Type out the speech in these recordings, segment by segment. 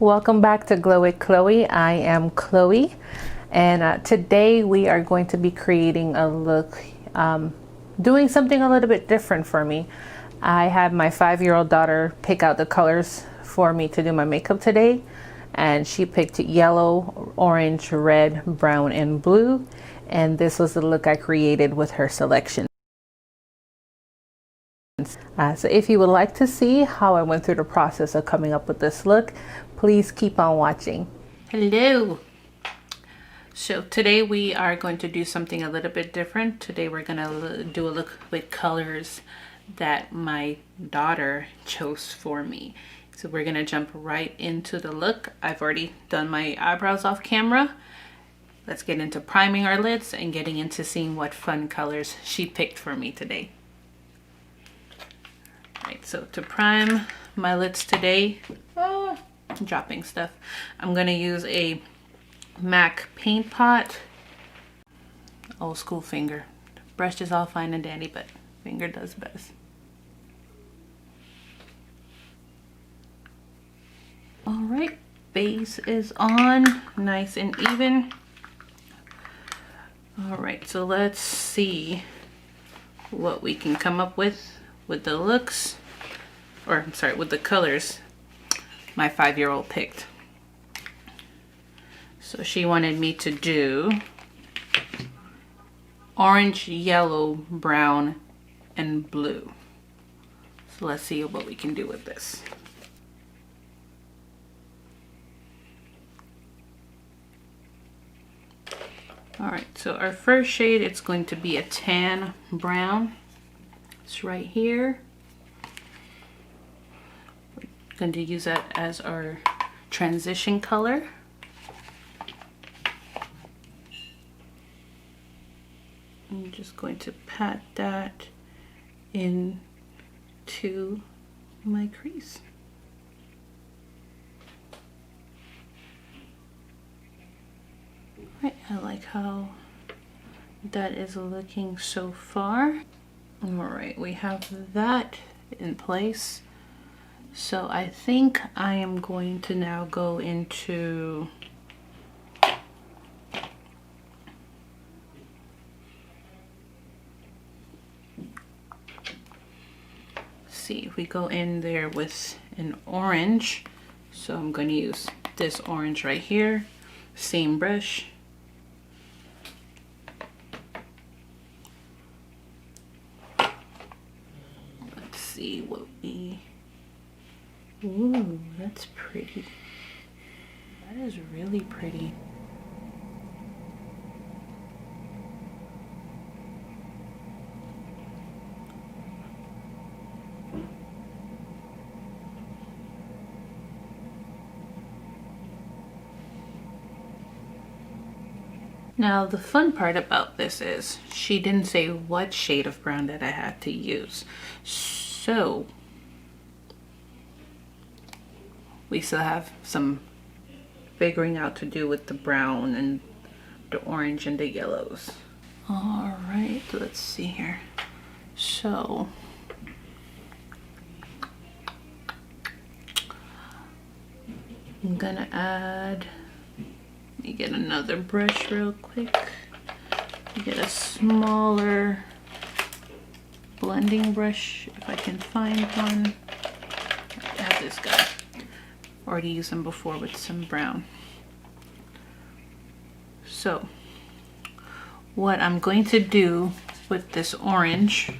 Welcome back to Glow with Chloe. I am Chloe, and today we are going to be creating a look, doing something a little bit different for me. I had my 5-year-old daughter pick out the colors for me to do my makeup today, and she picked yellow, orange, red, brown, and blue, and this was the look I created with her selection. So if you would like to see how I went through the process of coming up with this look, please keep on watching. Hello. So today we are going to do something a little bit different. Today we're going to do a look with colors that my daughter chose for me. So we're going to jump right into the look. I've already done my eyebrows off camera. Let's get into priming our lids and getting into seeing what fun colors she picked for me today. Right, so to prime my lids today, dropping stuff, I'm going to use a MAC paint pot. Old school finger. Brush is all fine and dandy, but finger does best. All right, base is on, nice and even. All right, so let's see what we can come up with the looks, or I'm sorry, with the colors my 5-year-old picked. So she wanted me to do orange, yellow, brown, and blue. So let's see what we can do with this. All right, so our first shade, it's going to be a tan brown. It's right here. We're going to use that as our transition color. I'm just going to pat that into my crease. Right, I like how that is looking so far. All right, we have that in place. So I think I am going to now go into see if we go in there with an orange. So I'm going to use this orange right here, same brush. See what we, ooh, that's pretty. That is really pretty. Now the fun part about this is she didn't say what shade of brown that I had to use. So we still have some figuring out to do with the brown and the orange and the yellows. All right, let's see here. So I'm gonna add, let me get another brush real quick. Get a smaller blending brush if I can find one. I have this guy. Already used them before with some brown. So what I'm going to do with this orange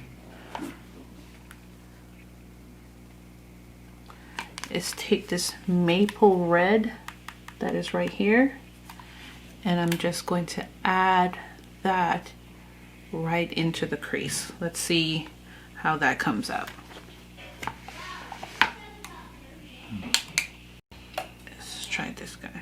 is take this maple red that is right here, and I'm just going to add that right into the crease. Let's see how that comes out. Let's try this guy.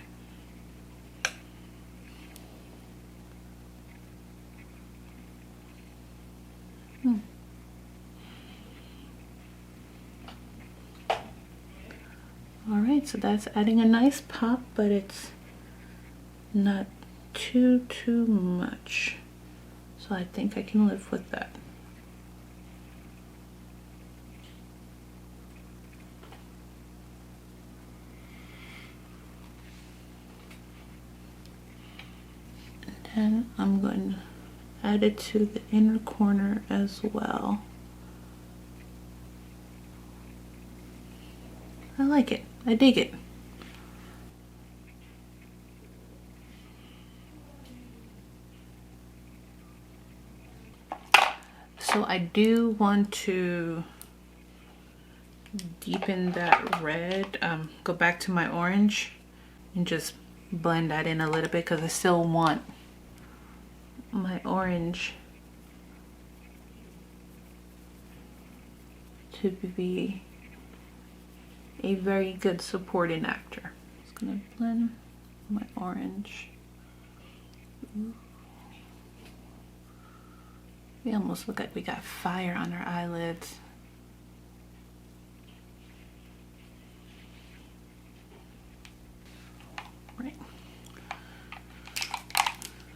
All right, so that's adding a nice pop, but it's not too much. So I think I can live with that. Then I'm going to add it to the inner corner as well. I like it. I dig it. So I do want to deepen that red, go back to my orange and just blend that in a little bit because I still want my orange to be a very good supporting actor. Just gonna blend my orange. Ooh. We almost look like we got fire on our eyelids. Right.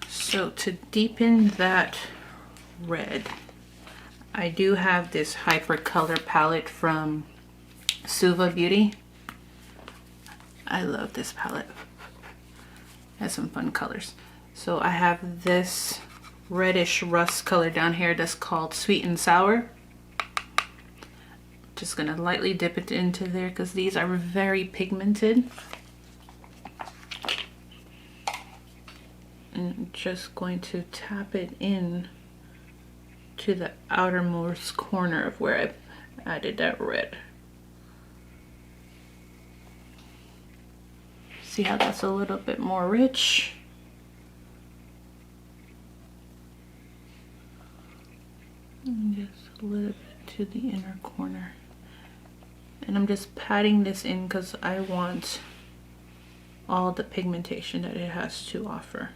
So to deepen that red, I do have this hyper color palette from SUVA Beauty. I love this palette. It has some fun colors. So I have this reddish rust color down here that's called Sweet+Sour. Just gonna lightly dip it into there because these are very pigmented. And just going to tap it in to the outermost corner of where I added that red. See how that's a little bit more rich? And just a little bit to the inner corner. And I'm just patting this in because I want all the pigmentation that it has to offer.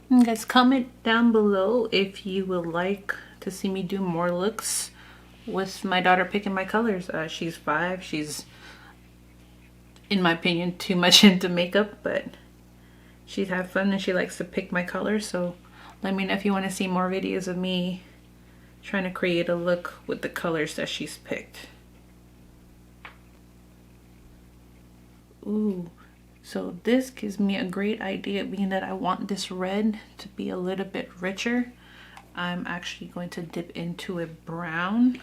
And guys, comment down below if you would like to see me do more looks with my daughter picking my colors. She's 5. She's, in my opinion, too much into makeup, but she's had fun and she likes to pick my colors. So let me know if you want to see more videos of me trying to create a look with the colors that she's picked. Ooh, so this gives me a great idea, being that I want this red to be a little bit richer. I'm actually going to dip into a brown,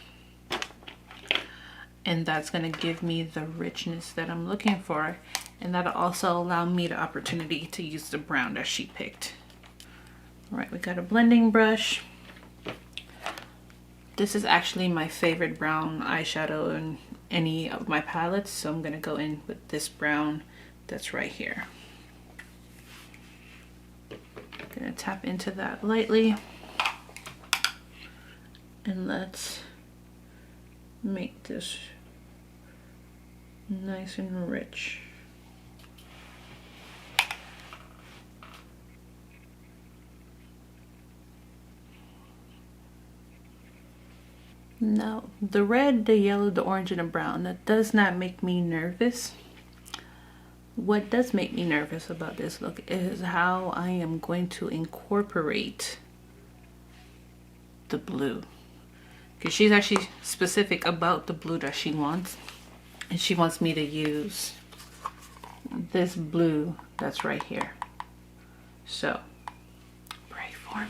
and that's going to give me the richness that I'm looking for, and that'll also allow me the opportunity to use the brown that she picked. All right, we got a blending brush. This is actually my favorite brown eyeshadow in any of my palettes, so I'm going to go in with this brown that's right here. Gonna tap into that lightly, and let's make this nice and rich. Now, the red, the yellow, the orange, and the brown, that does not make me nervous. What does make me nervous about this look is how I am going to incorporate the blue. Because she's actually specific about the blue that she wants. And she wants me to use this blue that's right here. So, pray for me.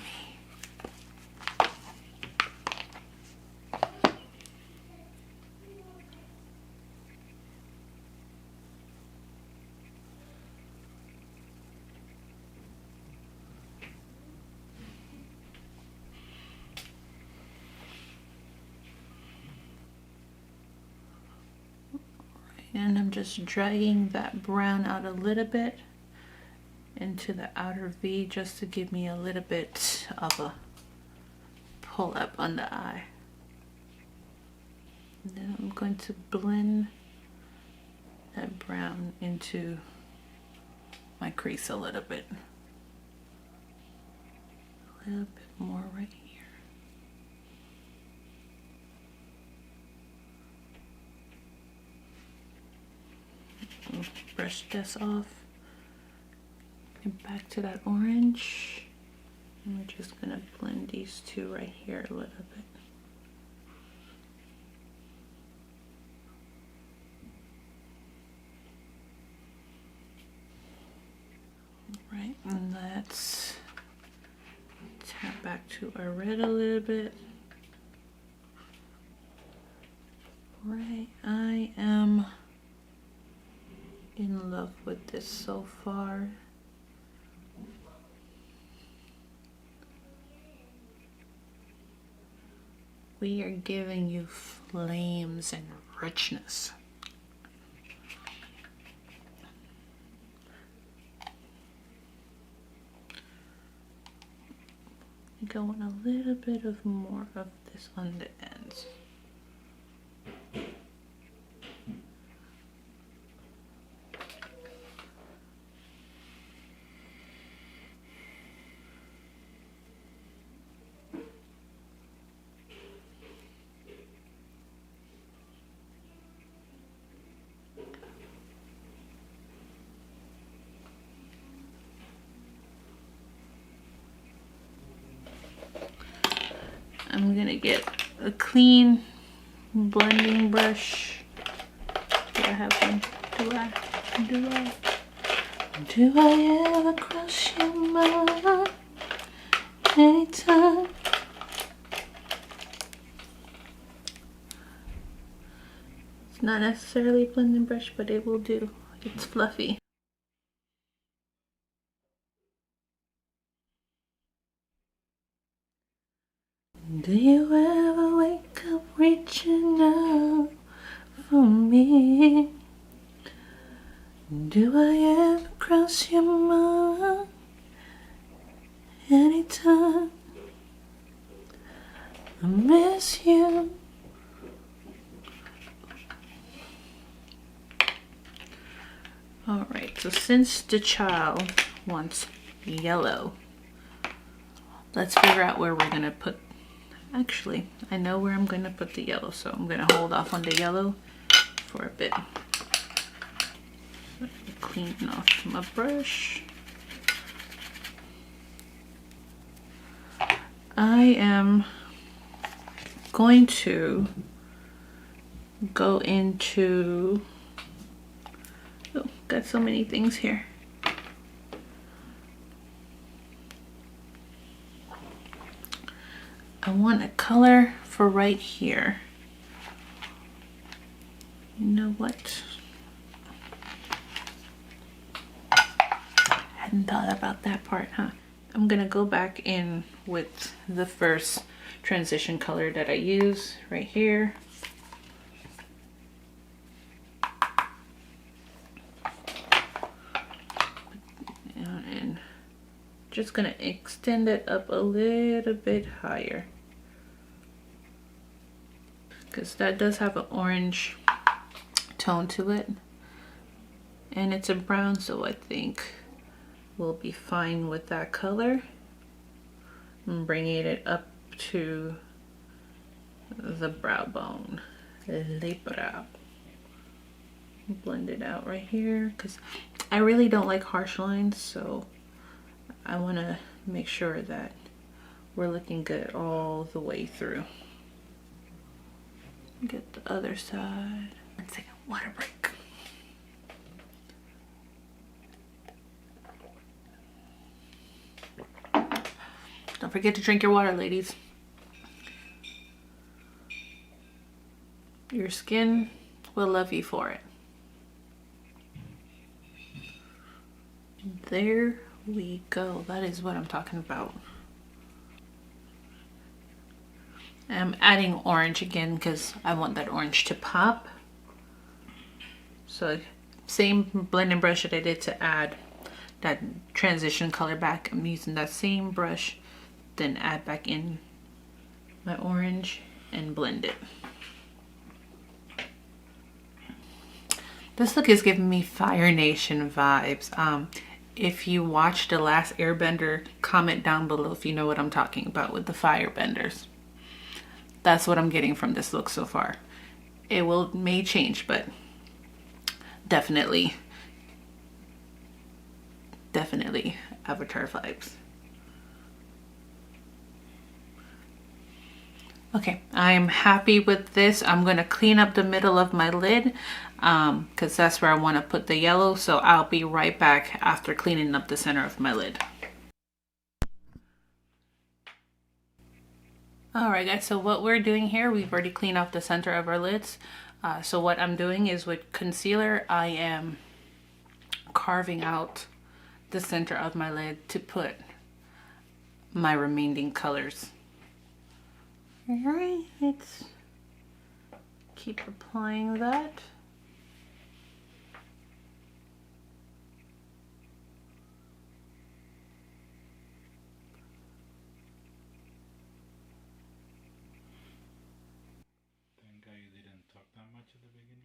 And I'm just dragging that brown out a little bit into the outer V just to give me a little bit of a pull up on the eye. And then I'm going to blend that brown into my crease a little bit. A little bit more right here. Brush this off, and back to that orange, and we're just gonna blend these two right here a little bit. Right, and let's tap back to our red a little bit. Right, I am in love with this so far. We are giving you flames and richness. Going a little bit of more of this on the ends. I'm gonna get a clean blending brush. Do I have one? Do I ever cross your mind anytime? It's not necessarily a blending brush, but it will do. It's fluffy. Do you ever wake up reaching out for me? Do I ever cross your mind anytime? I miss you. Alright, so since the child wants yellow, let's figure out where we're gonna put. Actually, I know where I'm gonna put the yellow, so I'm gonna hold off on the yellow for a bit. So clean off my brush. I am going to go into, oh, got so many things here. I want a color for right here. You know what? Hadn't thought about that part, huh? I'm gonna go back in with the first transition color that I use right here. And just gonna extend it up a little bit higher, because that does have an orange tone to it, and it's a brown, so I think we'll be fine with that color. I'm bringing it up to the brow bone, le brow. Blend it out right here, because I really don't like harsh lines, so I want to make sure that we're looking good all the way through. Get the other side. 1 second, water break. Don't forget to drink your water, ladies. Your skin will love you for it. There we go. That is what I'm talking about. I'm adding orange again because I want that orange to pop. So same blending brush that I did to add that transition color back. I'm using that same brush, then add back in my orange and blend it. This look is giving me Fire Nation vibes. If you watched the last Airbender, comment down below if you know what I'm talking about with the firebenders. That's what I'm getting from this look so far. It may change, but definitely Avatar vibes. Okay, I'm happy with this. I'm going to clean up the middle of my lid because that's where I want to put the yellow. So I'll be right back after cleaning up the center of my lid. Alright guys, so what we're doing here, we've already cleaned off the center of our lids. So what I'm doing is with concealer, I am carving out the center of my lid to put my remaining colors. Alright, let's keep applying that. Thank God you didn't talk that much at the beginning.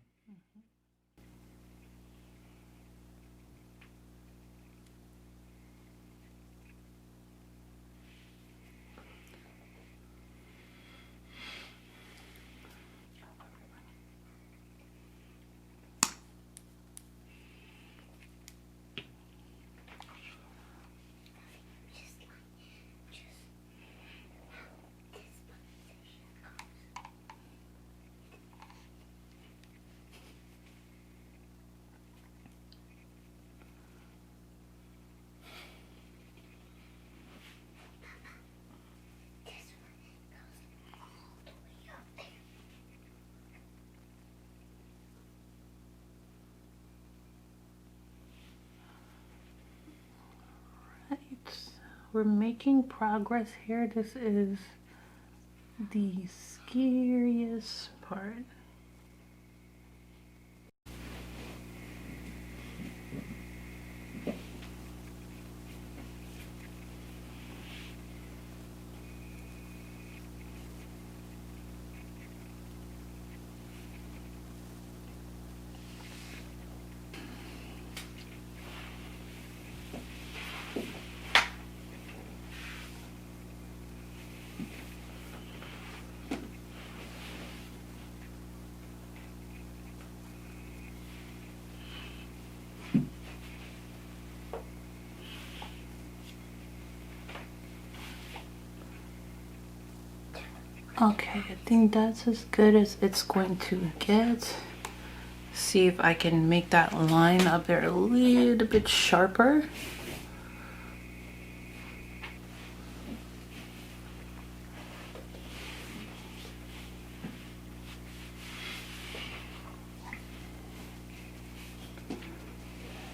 We're making progress here. This is the scariest part. Okay, I think that's as good as it's going to get. See if I can make that line up there a little bit sharper.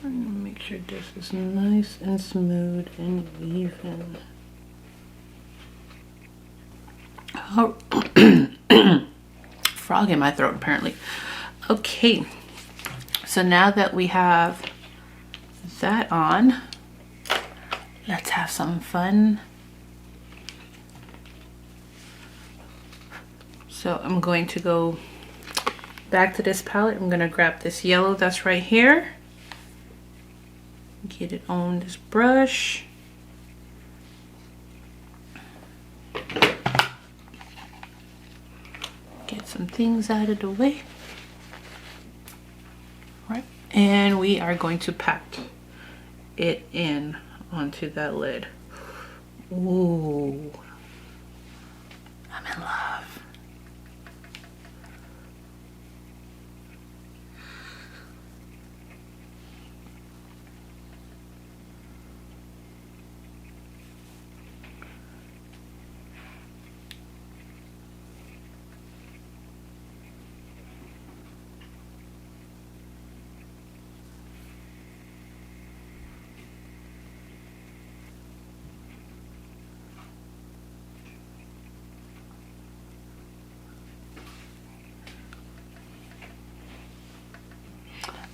And make sure this is nice and smooth and even. Oh, frog in my throat apparently. Okay, so now that we have that on, let's have some fun. So I'm going to go back to this palette. I'm going to grab this yellow that's right here. Get it on this brush. Get some things out of the way. Right, and we are going to pat it in onto that lid. Ooh, I'm in love.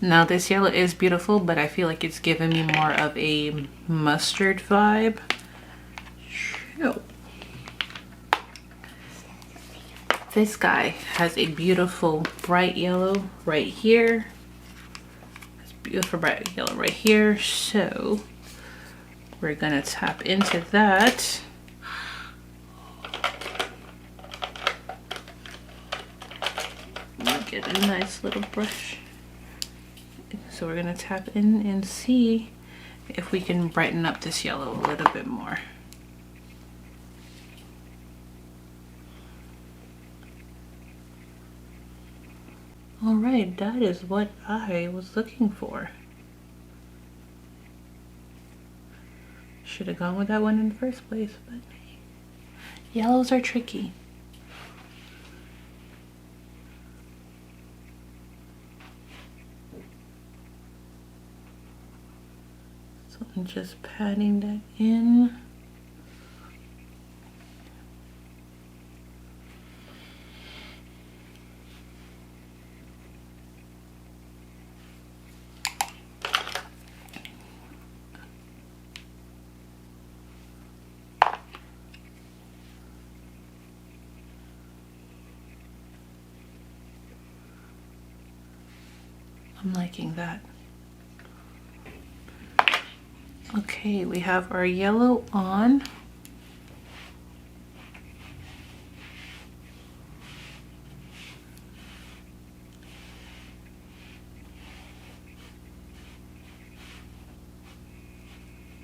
Now this yellow is beautiful, but I feel like it's giving me more of a mustard vibe. So, this guy has a beautiful bright yellow right here. It's beautiful bright yellow right here. So we're gonna tap into that. Get a nice little brush. So we're gonna tap in and see if we can brighten up this yellow a little bit more. All right, that is what I was looking for. Should have gone with that one in the first place, but yellows are tricky. So I'm just patting that in. I'm liking that. Okay, we have our yellow on.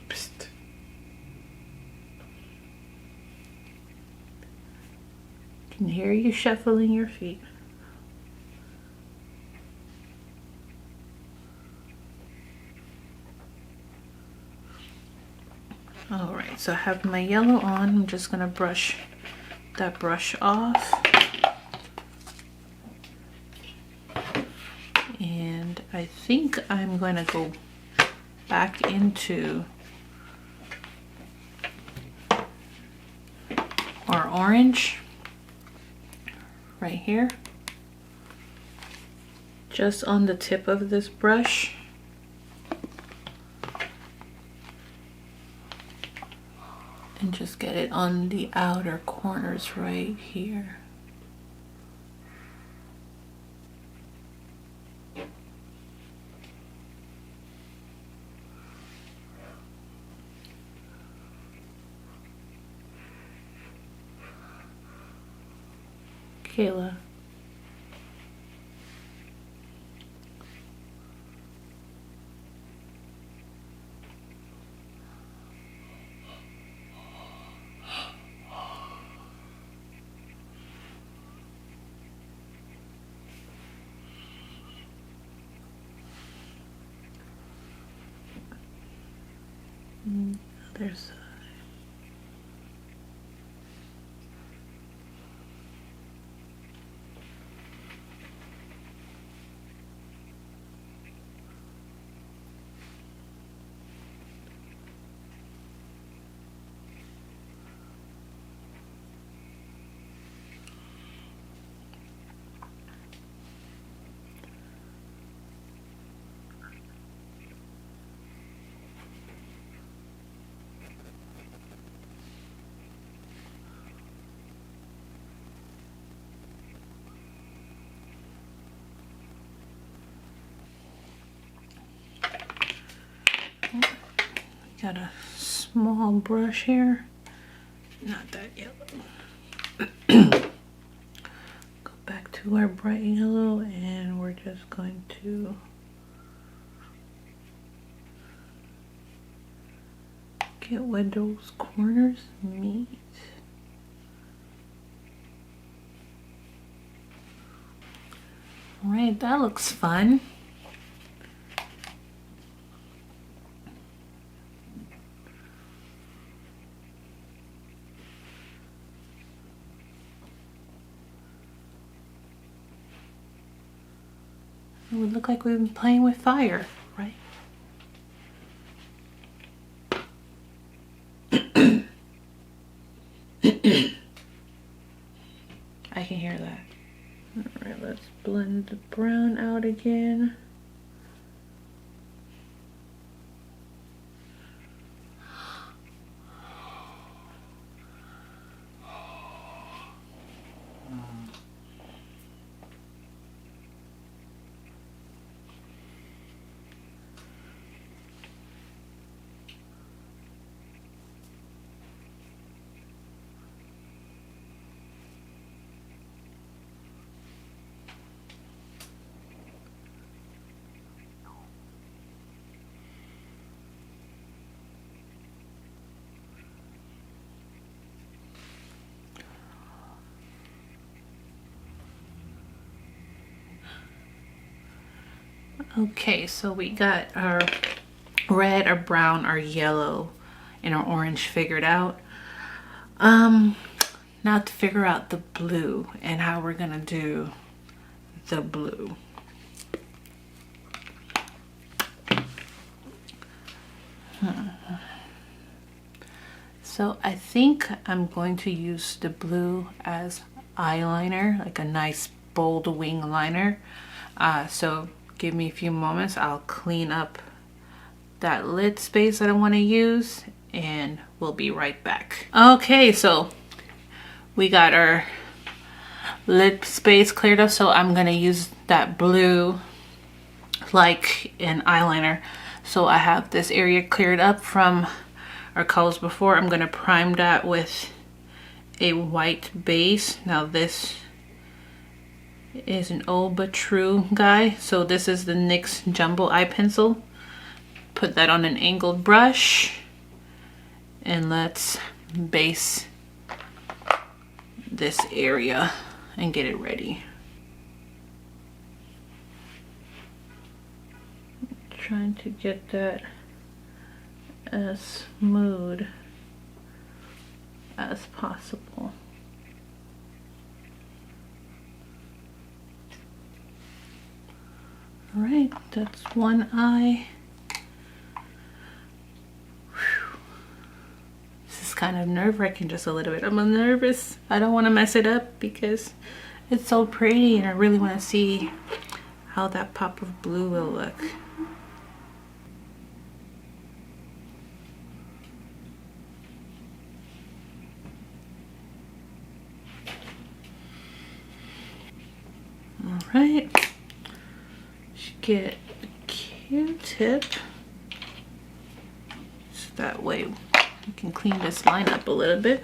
Psst. Can hear you shuffling your feet. All right, so I have my yellow on. I'm just gonna brush that brush off. And I think I'm gonna go back into our orange right here, just on the tip of this brush. And just get it on the outer corners right here. Kayla. Other side. Got a small brush here, not that yellow. Go back to our bright yellow and we're just going to get where those corners meet. All right, that looks fun. It would look like we've been playing with fire, right? I can hear that. All right, let's blend the brown out again. Okay, so we got our red, our brown, our yellow, and our orange figured out. Now to figure out the blue and how we're gonna do the blue. So I think I'm going to use the blue as eyeliner, like a nice bold wing liner. So give me a few moments. I'll clean up that lid space that I want to use and we'll be right back. Okay, so we got our lid space cleared up, so I'm gonna use that blue like an eyeliner. So I have this area cleared up from our colors before. I'm gonna prime that with a white base. Now this is an old but true guy, so this is the NYX Jumbo Eye Pencil. Put that on an angled brush and let's base this area and get it ready. Trying to get that as smooth as possible. All right, that's one eye. Whew. This is kind of nerve-wracking just a little bit. I'm nervous. I don't want to mess it up because it's so pretty and I really want to see how that pop of blue will look. All right, should get a Q-tip so that way we can clean this line up a little bit.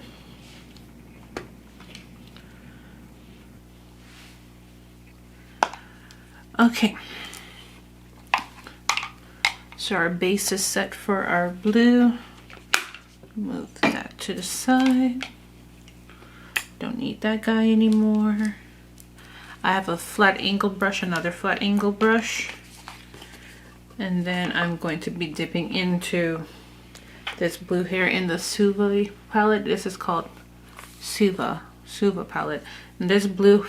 Okay, so our base is set for our blue. Move that to the side. Don't need that guy anymore. I have a flat angle brush, another flat angle brush. And then I'm going to be dipping into this blue here in the SUVA palette. This is called SUVA palette. And this blue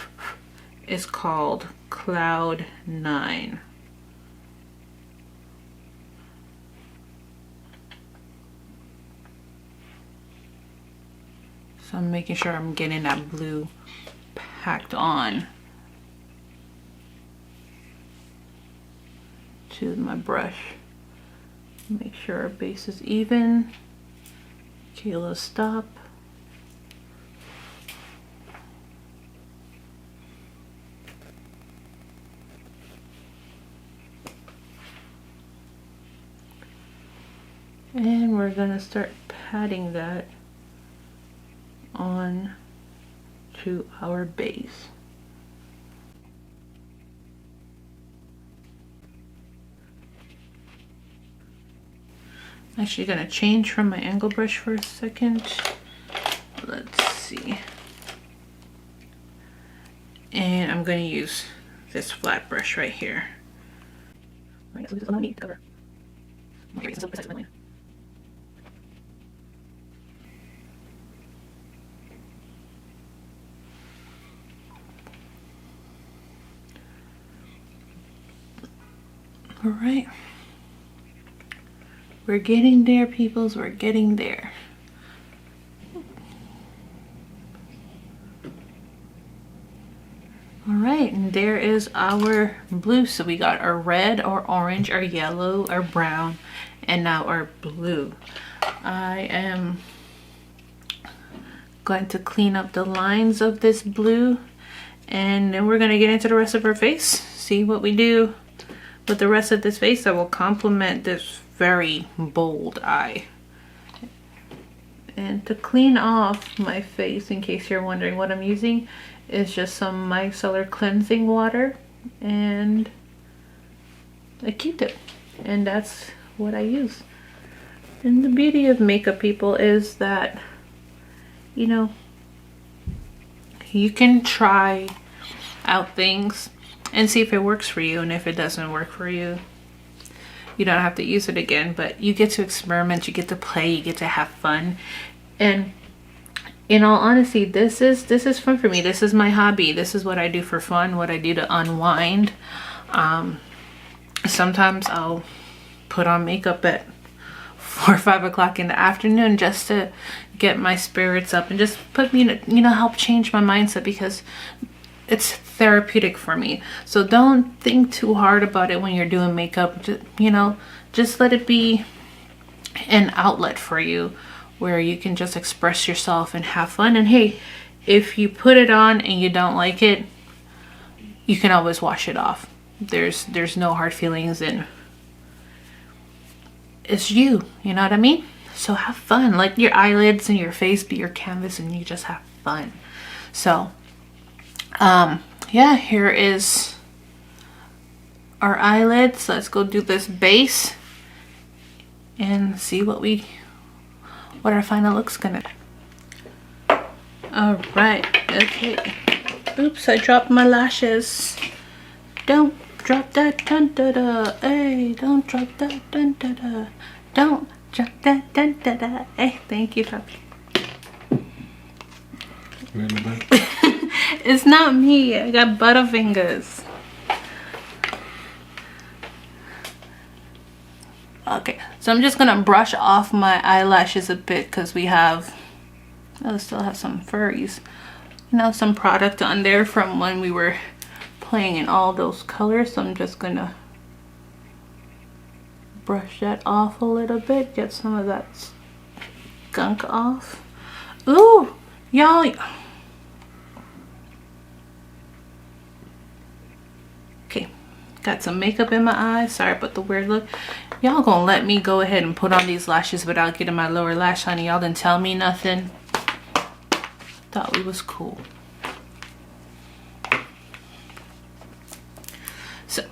is called Cloud 9. So I'm making sure I'm getting that blue packed on to my brush. Make sure our base is even. Okay, let's stop. And we're gonna start patting that on to our base. I'm actually gonna change from my angle brush for a second. Let's see. And I'm gonna use this flat brush right here. Alright, so this is all I need to cover. All right. We're getting there, peoples. We're getting there. All right, and there is our blue. So we got our red, our orange, our yellow, our brown, and now our blue. I am going to clean up the lines of this blue, and then we're gonna get into the rest of our face. See what we do with the rest of this face that will complement this very bold eye. And to clean off my face, in case you're wondering what I'm using, is just some micellar cleansing water and a Q-tip, and that's what I use. And the beauty of makeup, people, is that, you know, you can try out things and see if it works for you. And if it doesn't work for you, you don't have to use it again, but you get to experiment, you get to play, you get to have fun. And in all honesty, this is fun for me. This is my hobby. This is what I do for fun, what I do to unwind. Sometimes I'll put on makeup at 4 or 5 o'clock in the afternoon just to get my spirits up and just put me in, you know, help change my mindset, because it's therapeutic for me. So don't think too hard about it when you're doing makeup. Just, you know, just let it be an outlet for you where you can just express yourself and have fun. And hey, if you put it on and you don't like it, you can always wash it off. There's no hard feelings, and it's you know what I mean? So have fun. Let your eyelids and your face be your canvas, and you just have fun. So yeah, here is our eyelids. Let's go do this base and see what our final look's gonna be. All right, okay. Oops, I dropped my lashes. Don't drop that, dun da da. Hey, don't drop that, dun da da. Don't drop that, dun da da. Hey, thank you, Papi. It's not me. I got butterfingers. Okay, so I'm just gonna brush off my eyelashes a bit because we have, I still have some furries, you know, some product on there from when we were playing in all those colors. So I'm just gonna brush that off a little bit, get some of that gunk off. Ooh, y'all. Okay, got some makeup in my eyes. Sorry about the weird look. Y'all gonna let me go ahead and put on these lashes without getting my lower lash line? Y'all didn't tell me nothing. Thought we was cool. So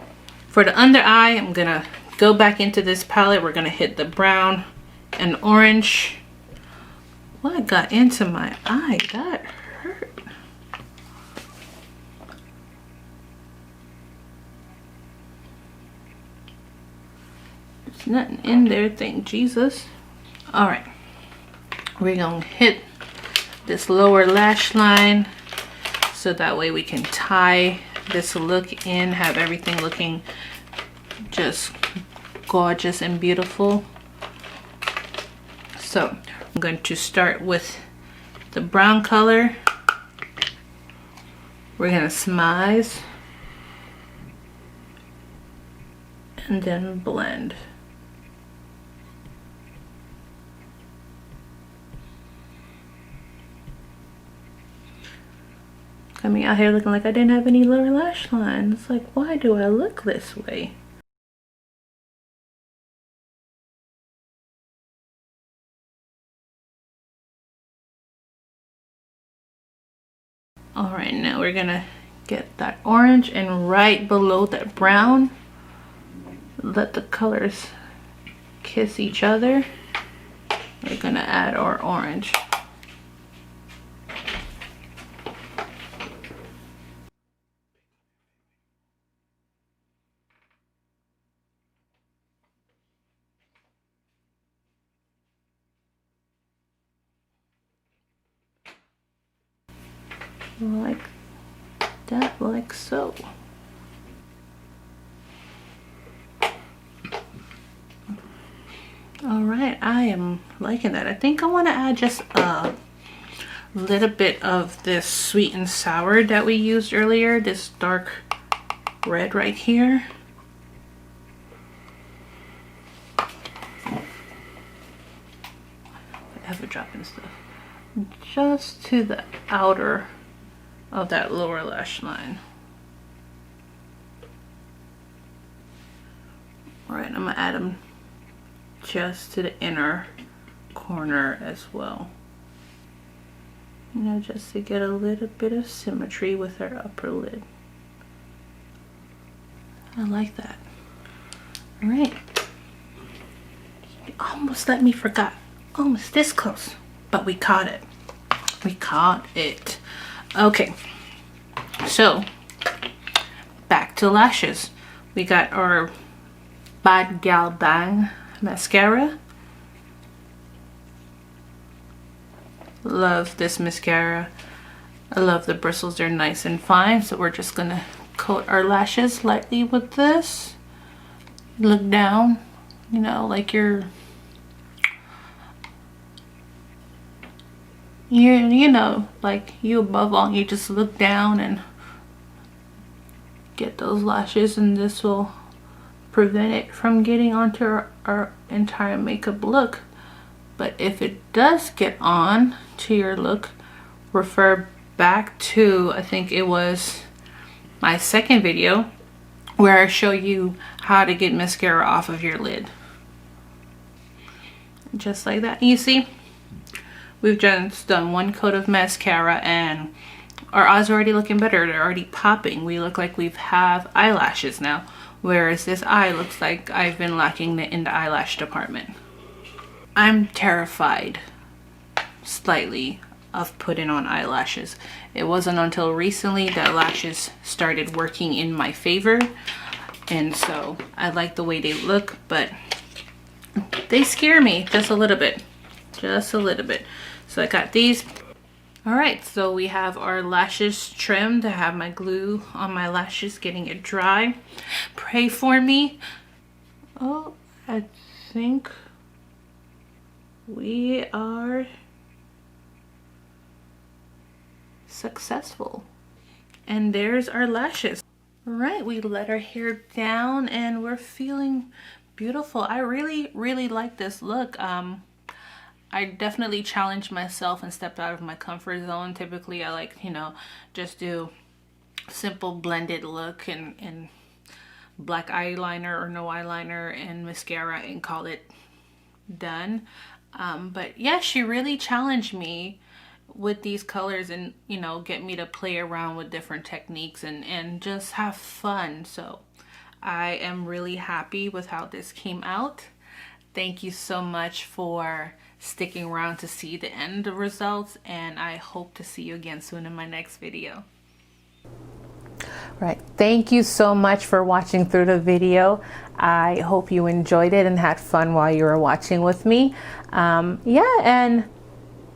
for the under eye, I'm gonna go back into this palette. We're gonna hit the brown and orange. What got into my eye? That hurt. There's nothing in there, thank Jesus. All right, we're gonna hit this lower lash line so that way we can tie this look in, have everything looking just gorgeous and beautiful. So I'm going to start with the brown color. We're gonna smize and then blend. Got me out here looking like I didn't have any lower lash line. It's like, why do I look this way? All right, now we're gonna get that orange, and right below that brown, let the colors kiss each other. We're gonna add our orange. Like that, like so. All right, I am liking that. I think I want to add just a little bit of this sweet and sour that we used earlier, this dark red right here. Ever dropping stuff just to the outer of that lower lash line. All right, I'm gonna add them just to the inner corner as well, you know, just to get a little bit of symmetry with our upper lid. I like that. All right, you almost let me forget. Almost this close, but we caught it. We caught it. Okay, so back to lashes. We got our Bad Gal Bang mascara. Love this mascara. I love the bristles, they're nice and fine. So we're just gonna coat our lashes lightly with this. Look down, you know, like you know, like you above all, you just look down and get those lashes, and this will prevent it from getting onto our entire makeup look. But if it does get on to your look, refer back to, I think it was my second video where I show you how to get mascara off of your lid. Just like that. You see, we've just done one coat of mascara and our eyes are already looking better. They're already popping. We look like we have eyelashes now, whereas this eye looks like I've been lacking in the eyelash department. I'm terrified slightly of putting on eyelashes. It wasn't until recently that lashes started working in my favor, and so I like the way they look, but they scare me just a little bit. Just a little bit. So I got these. Alright, so we have our lashes trimmed. I have my glue on my lashes, getting it dry. Pray for me. Oh, I think we are successful. And there's our lashes. All right, we let our hair down and we're feeling beautiful. I really like this look. I definitely challenged myself and stepped out of my comfort zone. Typically I like, you know, just do simple blended look and black eyeliner or no eyeliner and mascara and call it done. But yeah, she really challenged me with these colors and, you know, get me to play around with different techniques and just have fun. So I am really happy with how this came out. Thank you so much for sticking around to see the end results, and I hope to see you again soon in my next video. Right, thank you so much for watching through the video. I hope you enjoyed it and had fun while you were watching with me. Yeah, and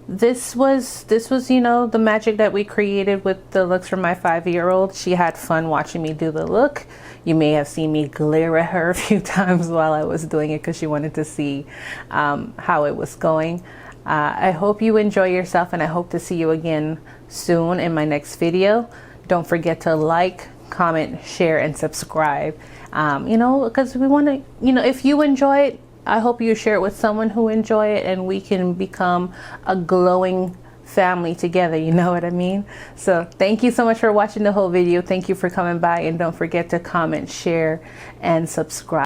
this was, you know, the magic that we created with the looks for my 5-year-old. She had fun watching me do the look. You may have seen me glare at her a few times while I was doing it because she wanted to see how it was going. I hope you enjoy yourself, and I hope to see you again soon in my next video. Don't forget to like, comment, share, and subscribe. You know, because we want to, you know, if you enjoy it, I hope you share it with someone who enjoy it, and we can become a glowing family together, you know what I mean? So thank you so much for watching the whole video. Thank you for coming by, and don't forget to comment, share, and subscribe.